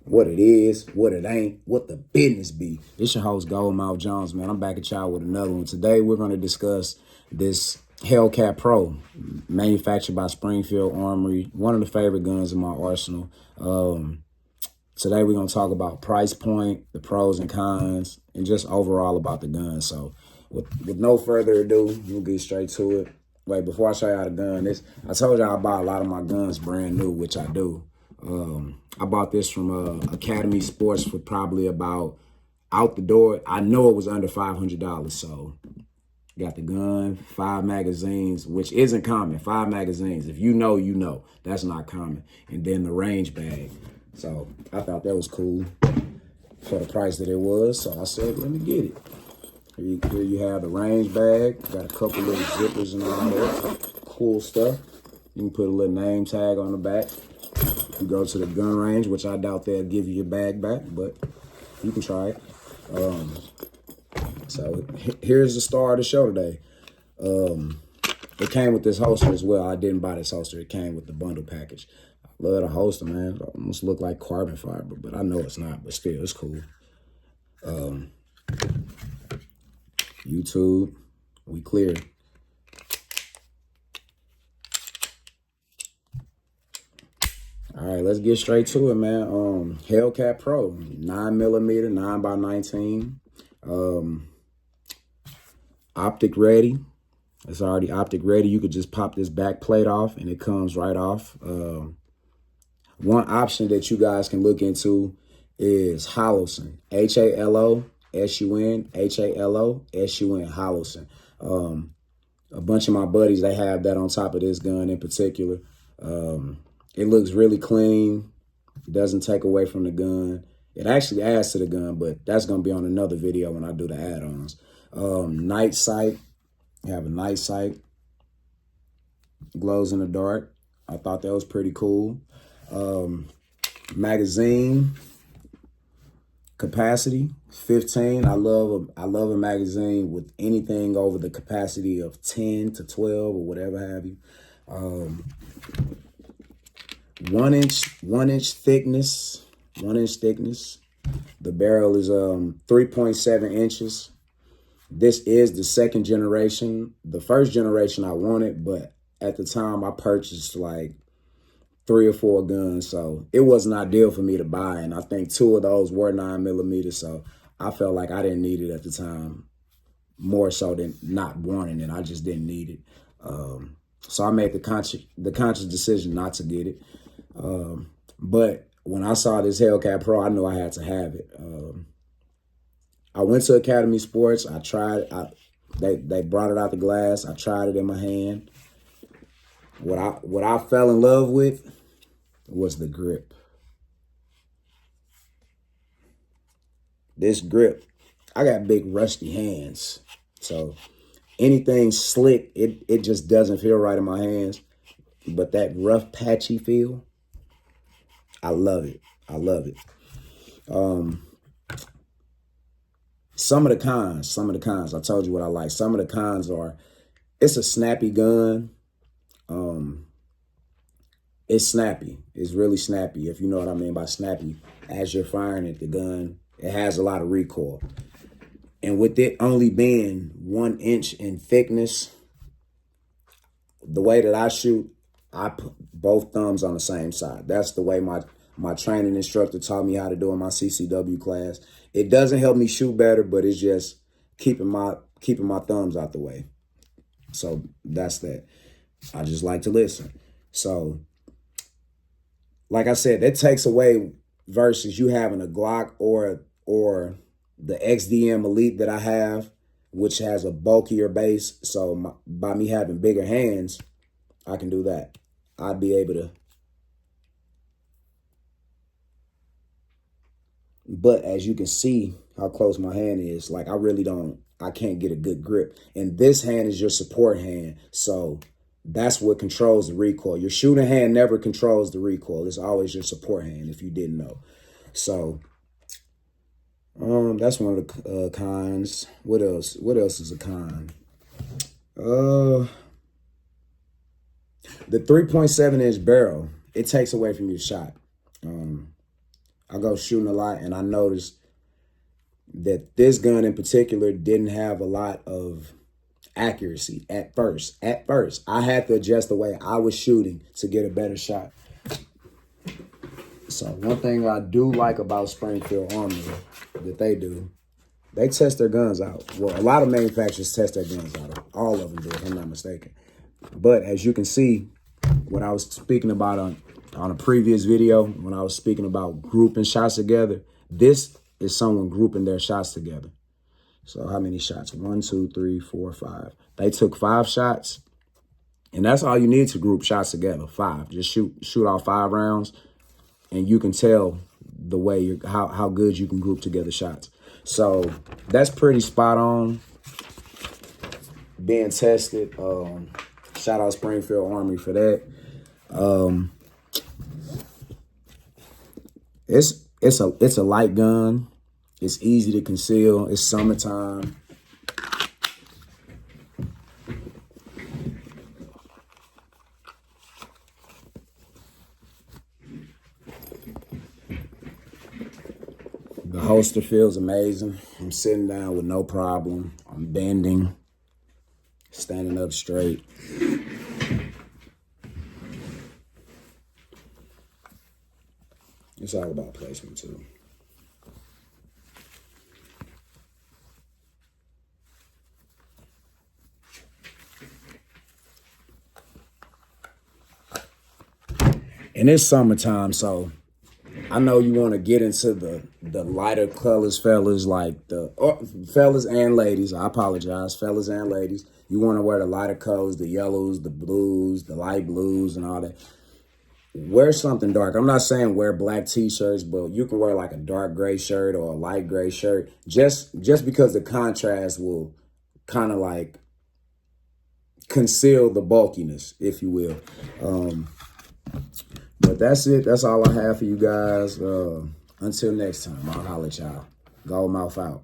what it is, what it ain't, what the business be. It's your host, Goldmouth Jones, man. I'm back at y'all with another one. Today, we're going to discuss this Hellcat Pro, manufactured by Springfield Armory, one of the favorite guns in my arsenal. Today, we're going to talk about price point, the pros and cons, and just overall about the gun. So, with no further ado, we'll get straight to it. Wait, before I show y'all the gun, I told y'all I buy a lot of my guns brand new, which I do. I bought this from Academy Sports for probably about, out the door, I know it was under $500. So got the gun, 5 magazines, which isn't common. 5 magazines. If you know, you know. That's not common. And then the range bag. So I thought that was cool for the price that it was. So I said, let me get it. Here you have the range bag. Got a couple little zippers and all that cool stuff. You can put a little name tag on the back. You go to the gun range, which I doubt they'll give you your bag back, but you can try it. So here's the star of the show today. It came with this holster as well. I didn't buy this holster. It came with the bundle package. I love the holster, man. It almost look like carbon fiber, but I know it's not, but still, it's cool. YouTube, we clear. All right, let's get straight to it, man. Hellcat Pro, 9mm, 9x19. Optic ready. It's already optic ready. You could just pop this back plate off and it comes right off. One option that you guys can look into is Holosun. Halosun. Halosun. Holosun. A bunch of my buddies, they have that on top of this gun in particular. It looks really clean. It doesn't take away from the gun. It actually adds to the gun, but that's going to be on another video when I do the add-ons. Night sight. You have a night sight. Glows in the dark. I thought that was pretty cool. Magazine capacity, 15. I love a magazine with anything over the capacity of 10 to 12 or whatever have you. 1 inch thickness. The barrel is 3.7 inches. This is the second generation. The first generation I wanted, but at the time I purchased like 3 or 4 guns, so it wasn't ideal for me to buy, and I think 2 of those were 9mm, so I felt like I didn't need it at the time, more so than not wanting it. I just didn't need it. So I made the conscious decision not to get it. But when I saw this Hellcat Pro, I knew I had to have it. I went to Academy Sports. I tried. They brought it out the glass. I tried it in my hand. What I fell in love with was the grip. This grip, I got big rusty hands, so anything slick, it just doesn't feel right in my hands. But that rough, patchy feel, I love it. I love it. Some of the cons. I told you what I like. Some of the cons are, it's a snappy gun. It's snappy. It's really snappy, if you know what I mean by snappy. As you're firing at the gun, it has a lot of recoil. And with it only being 1 inch in thickness, the way that I shoot, I put both thumbs on the same side. That's the way my training instructor taught me how to do in my CCW class. It doesn't help me shoot better, but it's just keeping my thumbs out the way. So that's that. I just like to listen. So, like I said, that takes away versus you having a Glock or the XDM Elite that I have, which has a bulkier base. So by me having bigger hands, I can do that. I'd be able to. But as you can see how close my hand is, like I can't get a good grip. And this hand is your support hand. So that's what controls the recoil. Your shooting hand never controls the recoil. It's always your support hand, if you didn't know. So that's one of the cons. What else? What else is a con? The 3.7 inch barrel, it takes away from your shot. I go shooting a lot, and I noticed that this gun in particular didn't have a lot of accuracy at first. At first, I had to adjust the way I was shooting to get a better shot. So one thing I do like about Springfield Armory that they test their guns out. Well, a lot of manufacturers test their guns out. All of them do, if I'm not mistaken. But as you can see, when I was speaking about on a previous video, when I was speaking about grouping shots together, this is someone grouping their shots together. So how many shots? 1, 2, 3, 4, 5. They took 5 shots, and that's all you need to group shots together. 5. Just shoot off 5 rounds, and you can tell the way how good you can group together shots. So that's pretty spot on. Being tested. Shout out Springfield Armory for that. It's a light gun. It's easy to conceal. It's summertime. The holster feels amazing. I'm sitting down with no problem. I'm bending, standing up straight. It's all about placement too. And it's summertime, so I know you want to get into the lighter colors, fellas, like fellas and ladies. I apologize, fellas and ladies. You want to wear the lighter colors, the yellows, the blues, the light blues, and all that. Wear something dark. I'm not saying wear black t-shirts, but you can wear like a dark gray shirt or a light gray shirt, just because the contrast will kind of like conceal the bulkiness, if you will. But that's it. That's all I have for you guys. Until next time, I'll holler at y'all. Gold mouth out.